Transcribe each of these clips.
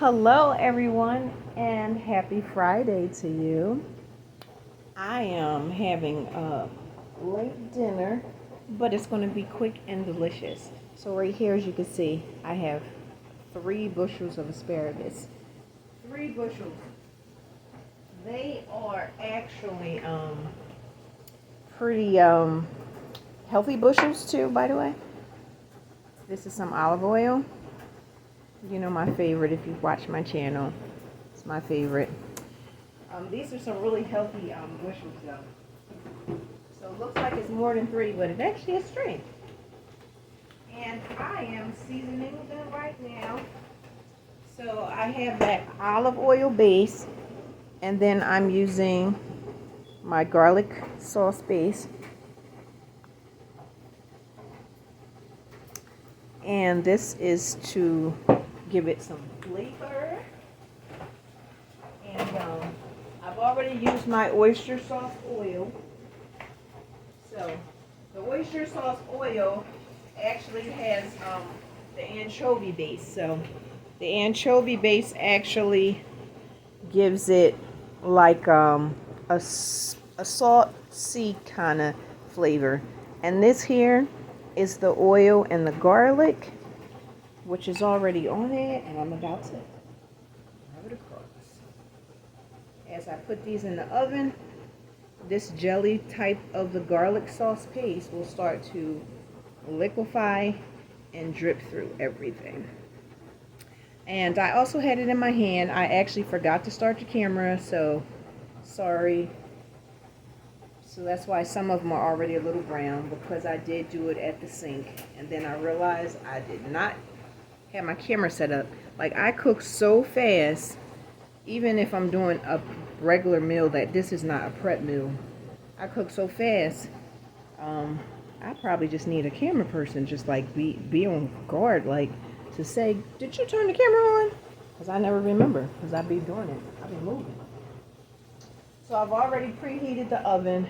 Hello, everyone, and happy Friday to you. I am having a late dinner, but it's going to be quick and delicious. So, right here, as you can see, I have 3 bushels of asparagus. 3 bushels. They are actually pretty healthy bushels, too, by the way. This is some olive oil. You know my favorite if you watch my channel. It's my favorite. These are some really healthy bushels though. So it looks like it's more than 3, but it actually is 3. And I am seasoning them right now. So I have that olive oil base, and then I'm using my garlic sauce base. And this is to give it some flavor. And I've already used my oyster sauce oil. So the oyster sauce oil actually has the anchovy base. So the anchovy base actually gives it like a salty kind of flavor. And this here is the oil and the garlic, which is already on it, and I'm about to rub it across. As I put these in the oven, this jelly type of the garlic sauce paste will start to liquefy and drip through everything. And I also had it in my hand. I actually forgot to start the camera, so sorry. So that's why some of them are already a little brown, because I did do it at the sink. And then I realized I did not have my camera set up. Like, I cook so fast, even if I'm doing a regular meal, that this is not a prep meal. I cook so fast. I probably just need a camera person, just like be on guard, like to say, did you turn the camera on? Because I never remember, because I be doing it. I be moving. So I've already preheated the oven,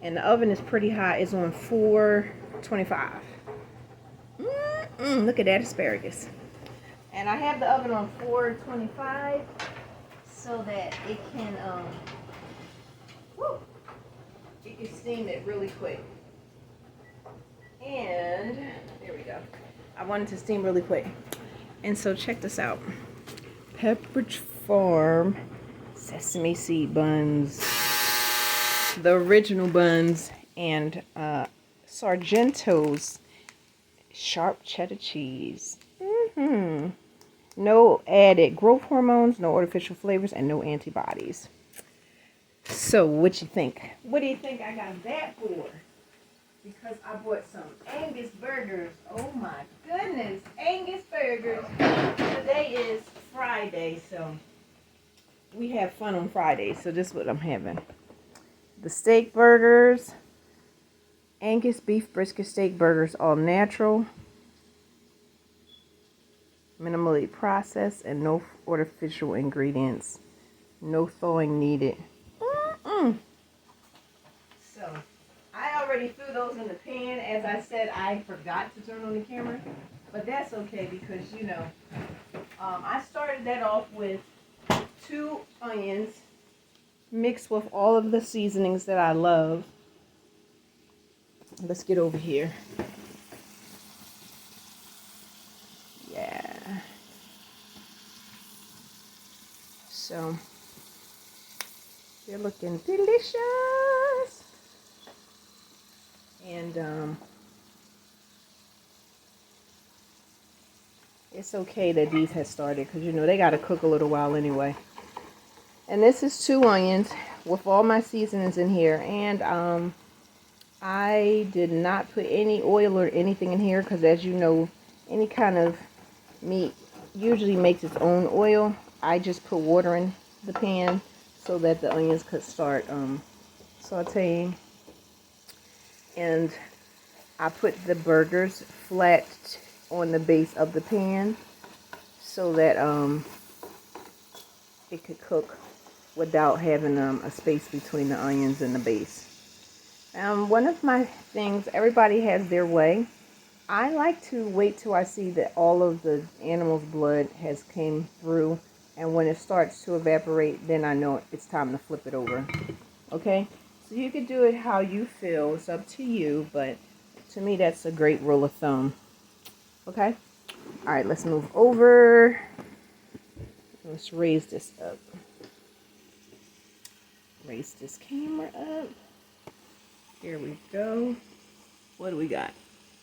and the oven is pretty hot. It's on 425. Look at that asparagus. And I have the oven on 425 so that it can steam it really quick. And there we go. I wanted to steam really quick. And so check this out. Pepperidge Farm sesame seed buns, the original buns, and Sargento's sharp cheddar cheese. No added growth hormones, no artificial flavors, and no antibodies. So what you think? What do you think I got that for? Because I bought some Angus burgers. Oh my goodness, Angus burgers. Today is Friday, so we have fun on Fridays. So this is what I'm having. The steak burgers, Angus beef brisket steak burgers, all natural, minimally processed, and no artificial ingredients. No thawing needed. So I already threw those in the pan. As I said, I forgot to turn on the camera, but that's okay, because you know, I started that off with 2 onions mixed with all of the seasonings that I love. Let's get over here. Yeah. So they're looking delicious. And it's okay that these have started, because you know they got to cook a little while anyway. And this is 2 onions with all my seasonings in here. And I did not put any oil or anything in here, because as you know, any kind of meat usually makes its own oil. I just put water in the pan so that the onions could start sauteing. And I put the burgers flat on the base of the pan so that it could cook without having a space between the onions and the base. One of my things, everybody has their way. I like to wait till I see that all of the animal's blood has came through, and when it starts to evaporate, then I know it's time to flip it over. Okay? So you could do it how you feel. It's up to you, but to me that's a great rule of thumb. Okay? Alright, let's move over. Let's raise this up. Raise this camera up. Here we go. What do we got?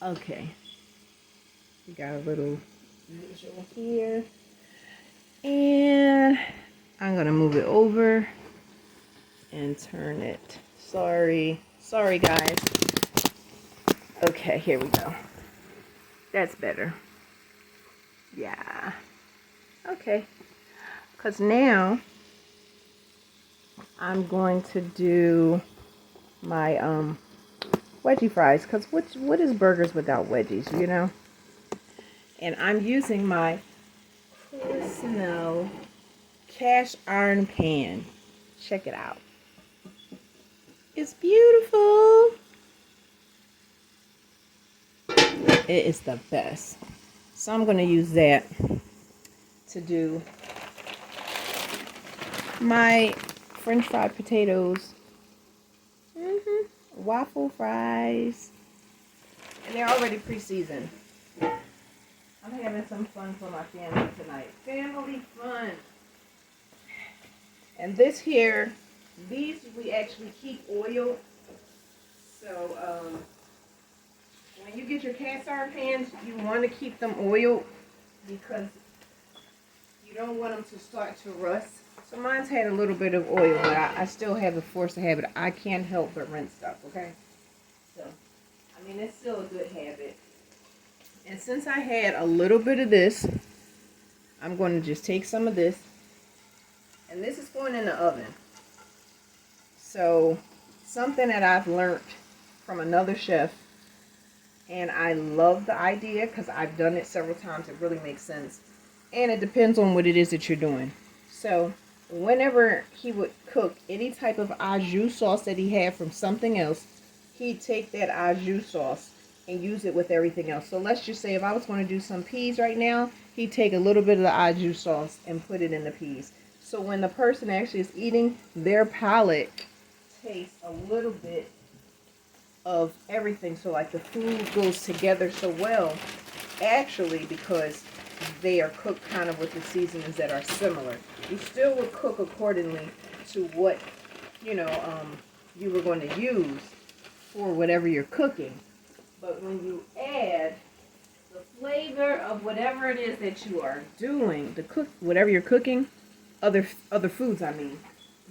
Okay. We got a little visual here. And I'm going to move it over and turn it. Sorry. Sorry, guys. Okay, here we go. That's better. Yeah. Okay. Because now I'm going to do my wedgie fries. Because what is burgers without wedgies, you know? And I'm using my personal cast iron pan. Check it out. It's beautiful. It is the best. So I'm going to use that to do my French fried potatoes. Waffle fries. And they're already pre-seasoned. I'm having some fun for my family tonight. Family fun. And this here, these we actually keep oil. So when you get your cast iron pans, you want to keep them oiled because you don't want them to start to rust. So mine's had a little bit of oil, but I still have the force of habit. I can't help but rinse stuff, okay? So, I mean, it's still a good habit. And since I had a little bit of this, I'm going to just take some of this. And this is going in the oven. So, something that I've learned from another chef. And I love the idea because I've done it several times. It really makes sense. And it depends on what it is that you're doing. So, whenever he would cook any type of au jus sauce that he had from something else, he'd take that au jus sauce and use it with everything else. So let's just say if I was going to do some peas right now, he'd take a little bit of the au jus sauce and put it in the peas. So when the person actually is eating, their palate tastes a little bit of everything. So like the food goes together so well, actually, because they are cooked kind of with the seasonings that are similar. You still would cook accordingly to what, you know, you were going to use for whatever you're cooking. But when you add the flavor of whatever it is that you are doing, whatever you're cooking, other foods, I mean,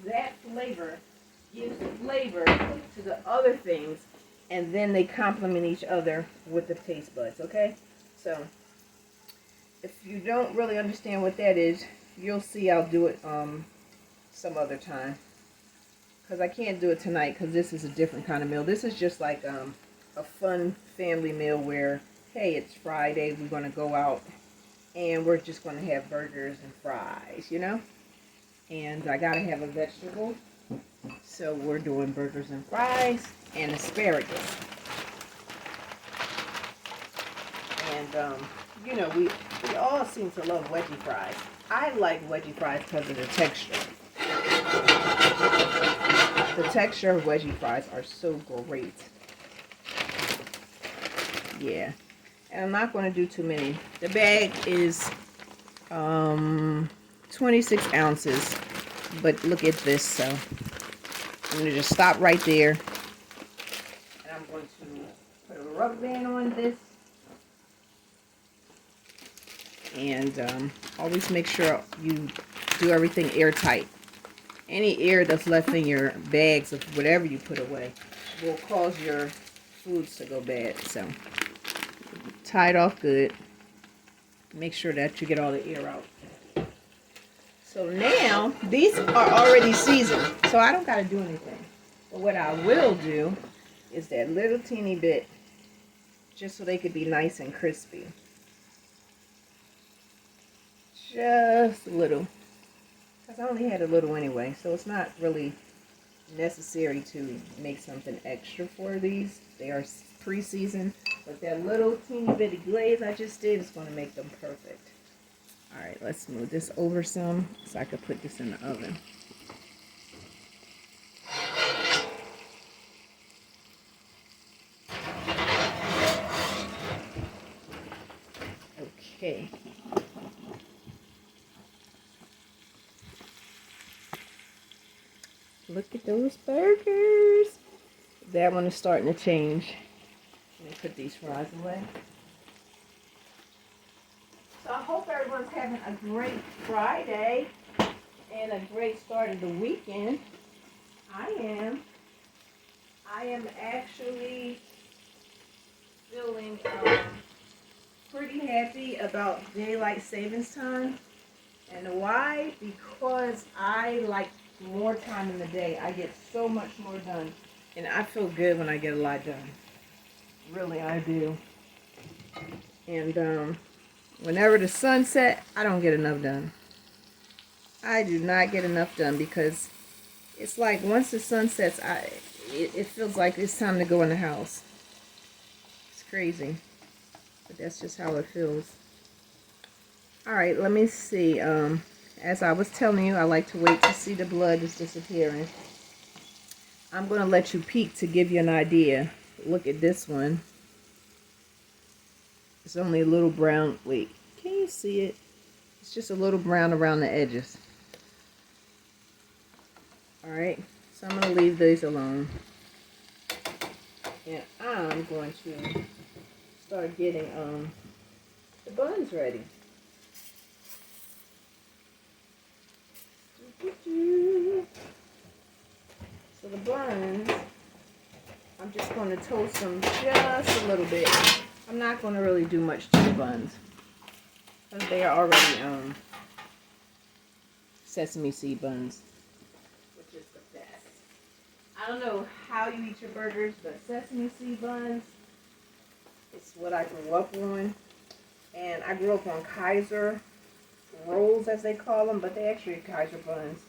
that flavor gives flavor to the other things, and then they complement each other with the taste buds, okay? So, if you don't really understand what that is, you'll see I'll do it some other time. Because I can't do it tonight because this is a different kind of meal. This is just like a fun family meal where, hey, it's Friday, we're going to go out and we're just going to have burgers and fries, you know? And I got to have a vegetable. So we're doing burgers and fries and asparagus. And, you know, we all seem to love wedgie fries. I like wedgie fries because of the texture. The texture of wedgie fries are so great. Yeah. And I'm not going to do too many. The bag is 26 ounces. But look at this. So I'm going to just stop right there. And I'm going to put a rubber band on this. And always make sure you do everything airtight. Any air that's left in your bags of whatever you put away will cause your foods to go bad. So tie it off good. Make sure that you get all the air out. So now these are already seasoned, so I don't got to do anything. But what I will do is that little teeny bit, just so they could be nice and crispy. Just a little. Because I only had a little anyway, so it's not really necessary to make something extra for these. They are pre-seasoned, But that little teeny bitty glaze I just did is going to make them perfect. Alright, let's move this over some so I can put this in the oven. Okay. Look at those burgers. That one is starting to change. Let me put these fries away. So I hope everyone's having a great Friday and a great start of the weekend. I am. I am actually feeling pretty happy about daylight savings time. And why? Because I like more time in the day. I get so much more done. And I feel good when I get a lot done. Really, I do. And whenever the sun sets, I don't get enough done. I do not get enough done because it's like once the sun sets, it feels like it's time to go in the house. It's crazy. But that's just how it feels. Alright, let me see. As I was telling you, I like to wait to see the blood is disappearing. I'm going to let you peek to give you an idea. Look at this one. It's only a little brown. Wait, can you see it? It's just a little brown around the edges. Alright, so I'm going to leave these alone. And I'm going to start getting the buns ready. So the buns, I'm just going to toast them just a little bit. I'm not going to really do much to the buns because they are already sesame seed buns, which is the best. I don't know how you eat your burgers, but sesame seed buns, it's what I grew up on. And I grew up on Kaiser rolls, as they call them, but they actually are Kaiser buns.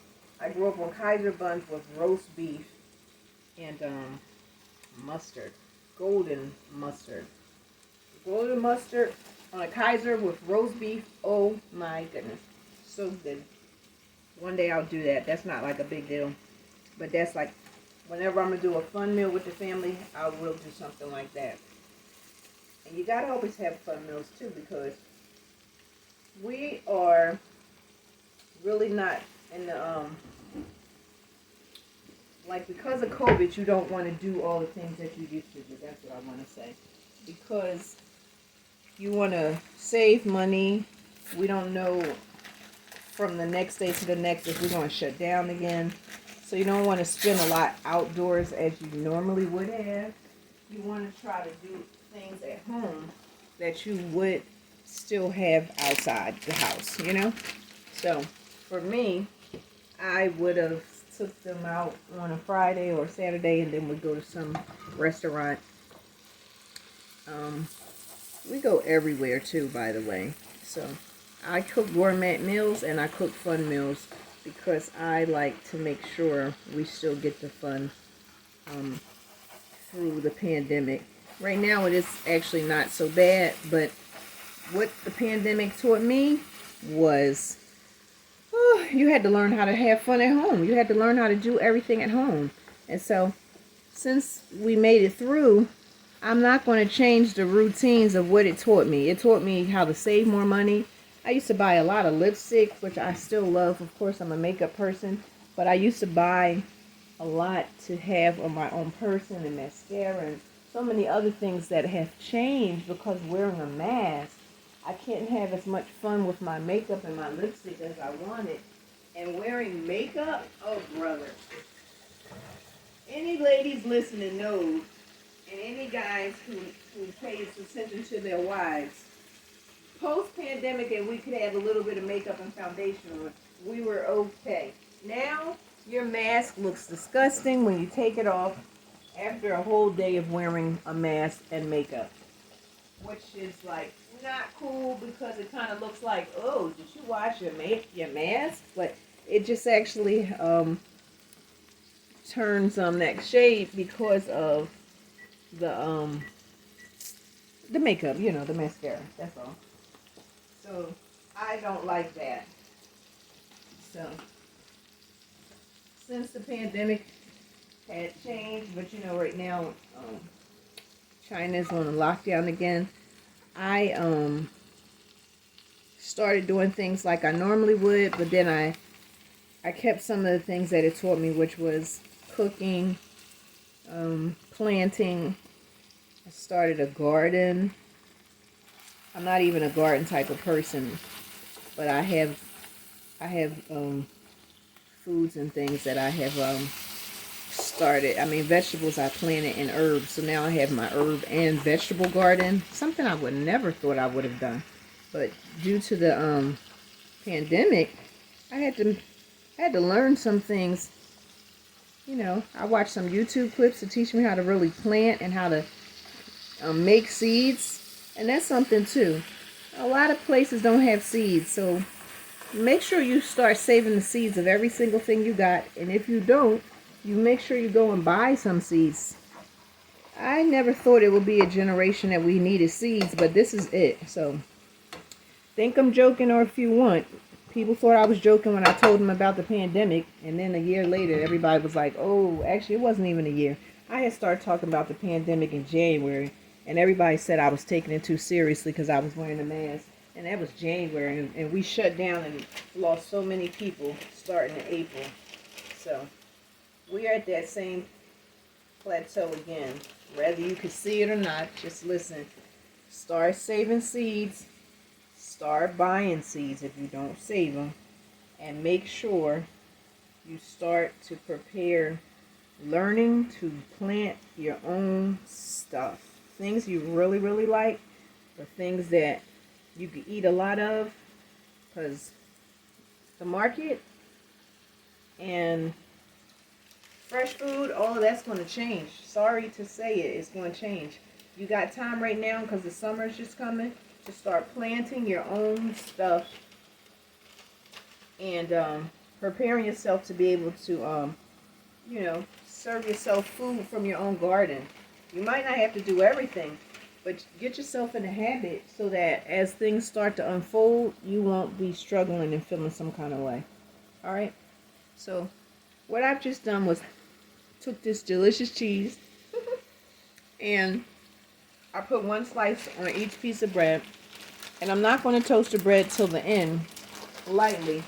I grew up on Kaiser buns with roast beef and mustard, golden mustard. Golden mustard on a Kaiser with roast beef. Oh my goodness, so good. One day I'll do that. That's not like a big deal, but that's like whenever I'm gonna do a fun meal with the family, I will do something like that. And you gotta always have fun meals too, because we are really not in the like, because of COVID, you don't want to do all the things that you used to do. That's what I want to say. Because you want to save money. We don't know from the next day to the next if we're going to shut down again. So you don't want to spend a lot outdoors as you normally would have. You want to try to do things at home that you would still have outside the house, you know? So for me, I would have took them out on a Friday or Saturday and then we'd go to some restaurant. We go everywhere too, by the way. So I cook gourmet meals and I cook fun meals because I like to make sure we still get the fun through the pandemic. Right now it is actually not so bad, but what the pandemic taught me was you had to learn how to have fun at home. You had to learn how to do everything at home. And so, since we made it through, I'm not going to change the routines of what it taught me. It taught me how to save more money. I used to buy a lot of lipstick, which I still love. Of course, I'm a makeup person. But I used to buy a lot to have on my own person, and mascara, and so many other things that have changed because wearing a mask. I can't have as much fun with my makeup and my lipstick as I wanted. And wearing makeup, oh brother. Any ladies listening knows, and any guys who pays attention to their wives, post-pandemic and we could have a little bit of makeup and foundation on, we were okay. Now, your mask looks disgusting when you take it off after a whole day of wearing a mask and makeup. Which is like not cool because it kind of looks like, oh, did you wash your mask? But it just actually turns that shade because of the the makeup, you know, the mascara. That's all. So I don't like that. So since the pandemic had changed, but you know, right now China's on a lockdown again. I started doing things like I normally would, but then I kept some of the things that it taught me, which was cooking, planting. I started a garden. I'm not even a garden type of person, but I have foods and things that I have started. I mean, vegetables I planted and herbs. So now I have my herb and vegetable garden. Something I would never thought I would have done, but due to the pandemic, I had to learn some things. You know, I watched some YouTube clips to teach me how to really plant and how to make seeds, and that's something too. A lot of places don't have seeds, so make sure you start saving the seeds of every single thing you got, and if you don't, you make sure you go and buy some seeds. I never thought it would be a generation that we needed seeds, but this is it. So think I'm joking, or if you want. People thought I was joking when I told them about the pandemic, and then a year later everybody was like, oh, actually it wasn't even a year. I had started talking about the pandemic in January, and everybody said I was taking it too seriously because I was wearing a mask. And that was January, and we shut down and lost so many people starting in April. So we are at that same plateau again. Whether you can see it or not, just listen. Start saving seeds. Start buying seeds if you don't save them. And make sure you start to prepare learning to plant your own stuff. Things you really, really like, or things that you can eat a lot of, because the market and fresh food, all of that's going to change. Sorry to say it, it's going to change. You got time right now because the summer is just coming to start planting your own stuff and preparing yourself to be able to, you know, serve yourself food from your own garden. You might not have to do everything, but get yourself in a habit so that as things start to unfold, you won't be struggling and feeling some kind of way. All right? So what I've just done was took this delicious cheese and I put one slice on each piece of bread. And I'm not going to toast the bread till the end, lightly.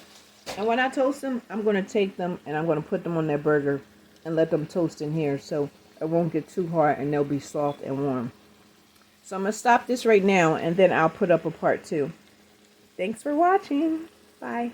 And when I toast them, I'm going to take them and I'm going to put them on that burger and let them toast in here so it won't get too hard and they'll be soft and warm. So I'm going to stop this right now and then I'll put up a part 2. Thanks for watching. Bye.